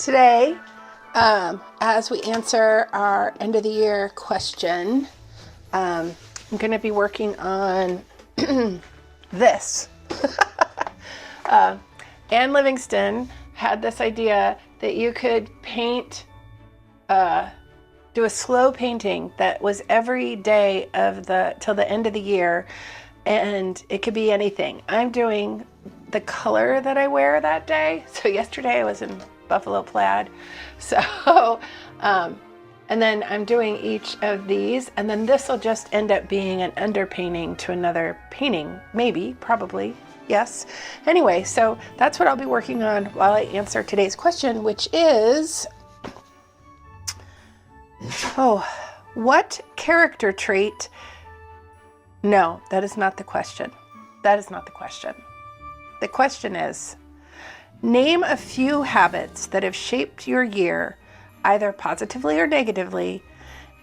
Today, as we answer our end of the year question, I'm going to be working on this. Anne Livingston had this idea that you could paint, do a slow painting that was every day of till the end of the year, and it could be anything. I'm doing the color that I wear that day. So yesterday I was in buffalo plaid. So, and then I'm doing each of these, and then this will just end up being an underpainting to another painting, maybe, probably, yes. Anyway, so that's what I'll be working on while I answer today's question, which is, what character trait? No, that is not the question. That is not the question. The question is, name a few habits that have shaped your year, either positively or negatively,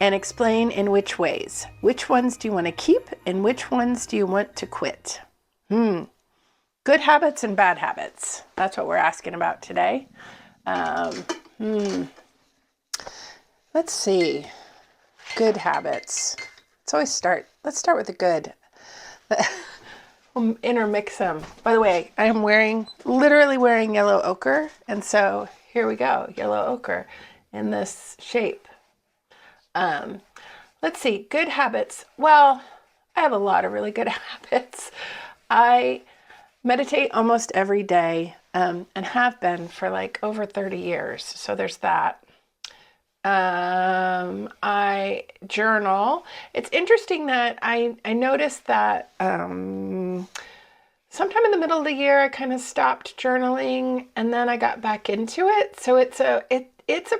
and explain in which ways. Which ones do you want to keep and which ones do you want to quit? Good habits and bad habits. That's what we're asking about today. Let's see. Good habits. Let's start with the good. We'll intermix them. By the way, I am literally wearing yellow ochre. And so here we go, yellow ochre in this shape. Let's see, good habits. Well, I have a lot of really good habits. I meditate almost every day, and have been for like over 30 years. So there's that. I journal. It's interesting that I noticed that sometime in the middle of the year I kind of stopped journaling and then I got back into it. So it's a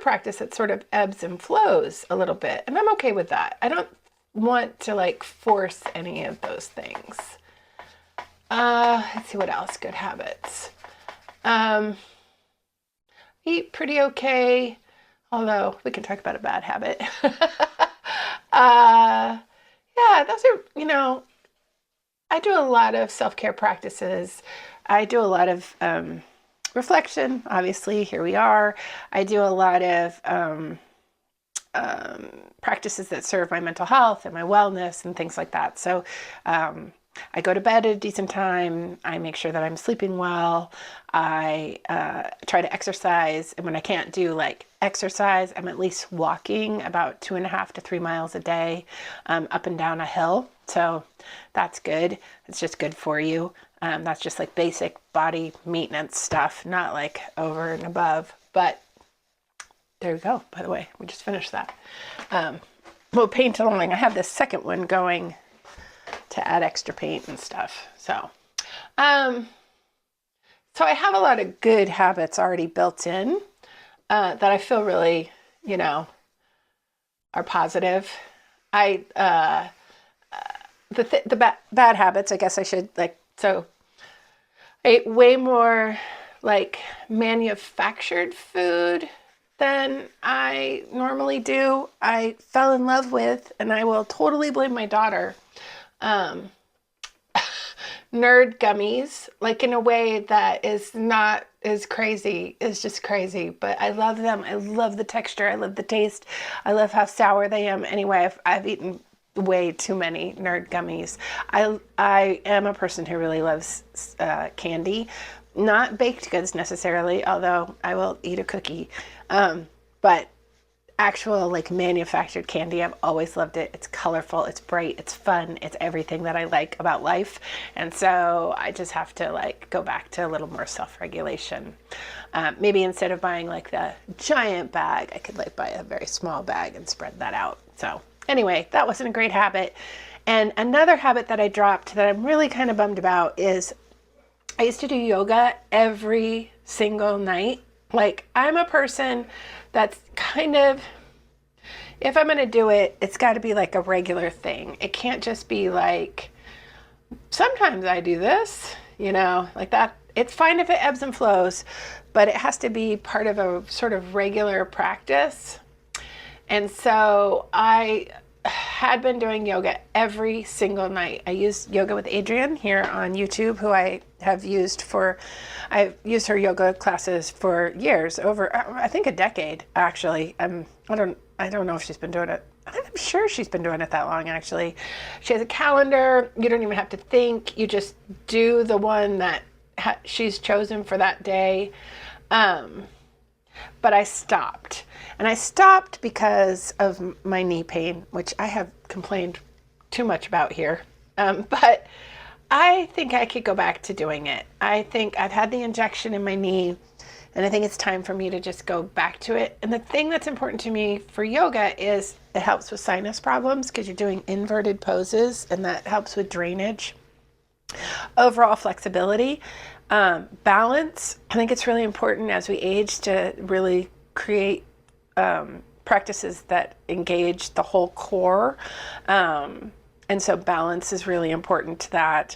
practice that sort of ebbs and flows a little bit, and I'm okay with that. I don't want to like force any of those things. Let's see what else. Good habits. Eat pretty okay. Although we can talk about a bad habit. Yeah, those are, I do a lot of self-care practices. I do a lot of reflection. Obviously, here we are. I do a lot of practices that serve my mental health and my wellness and things like that. So I go to bed at a decent time. I make sure that I'm sleeping well. I try to exercise. And when I can't do like exercise, I'm at least walking about 2.5 to 3 miles a day up and down a hill. So that's good. It's just good for you. That's just like basic body maintenance stuff, not like over and above. But there we go. By the way, we just finished that. We'll paint along. I have this second one going to add extra paint and stuff. So I have a lot of good habits already built in that I feel really, are positive. The bad habits, I guess I should so I ate way more like manufactured food than I normally do. I fell in love with, and I will totally blame my daughter, nerd gummies, like in a way that is not as crazy. It's just crazy, but I love them. I love the texture. I love the taste. I love how sour they am. Anyway, I've eaten way too many nerd gummies. I am a person who really loves candy, not baked goods necessarily, although I will eat a cookie, but actual like manufactured candy. I've always loved it. It's colorful, it's bright, it's fun, it's everything that I like about life. And so I just have to like go back to a little more self-regulation. Maybe instead of buying like the giant bag, I could like buy a very small bag and spread that out. So anyway, that wasn't a great habit. And another habit that I dropped that I'm really kind of bummed about is I used to do yoga every single night. Like, I'm a person that's kind of, if I'm going to do it, it's got to be like a regular thing. It can't just be like, sometimes I do this, like that. It's fine if it ebbs and flows, but it has to be part of a sort of regular practice. And so I had been doing yoga every single night. I use Yoga with Adrienne here on YouTube, who I've used her yoga classes for years, over I think a decade actually. I don't know if she's been doing it. I'm sure she's been doing it that long actually. She has a calendar. You don't even have to think. You just do the one that she's chosen for that day. But I stopped. And I stopped because of my knee pain, which I have complained too much about here. But I think I could go back to doing it. I think I've had the injection in my knee, and I think it's time for me to just go back to it. And the thing that's important to me for yoga is it helps with sinus problems because you're doing inverted poses, and that helps with drainage. Overall flexibility. Balance. I think it's really important as we age to really create practices that engage the whole core. And so balance is really important to that.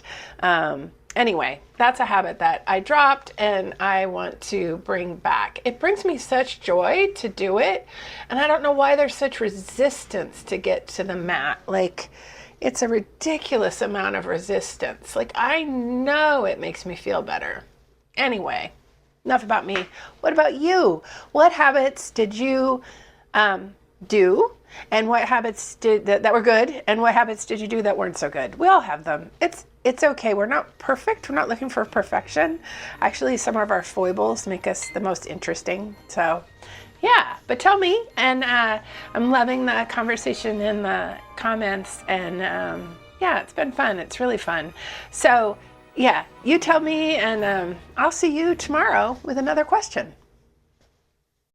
Anyway, that's a habit that I dropped and I want to bring back. It brings me such joy to do it. And I don't know why there's such resistance to get to the mat. Like, it's a ridiculous amount of resistance. Like, I know it makes me feel better. Anyway, enough about me. What about you? What habits did you do? And what habits did that were good? And what habits did you do that weren't so good? We all have them. It's okay. We're not perfect. We're not looking for perfection. Actually, some of our foibles make us the most interesting. So yeah, but tell me. And I'm loving the conversation in the comments. And yeah, it's been fun. It's really fun. So yeah, you tell me, and I'll see you tomorrow with another question.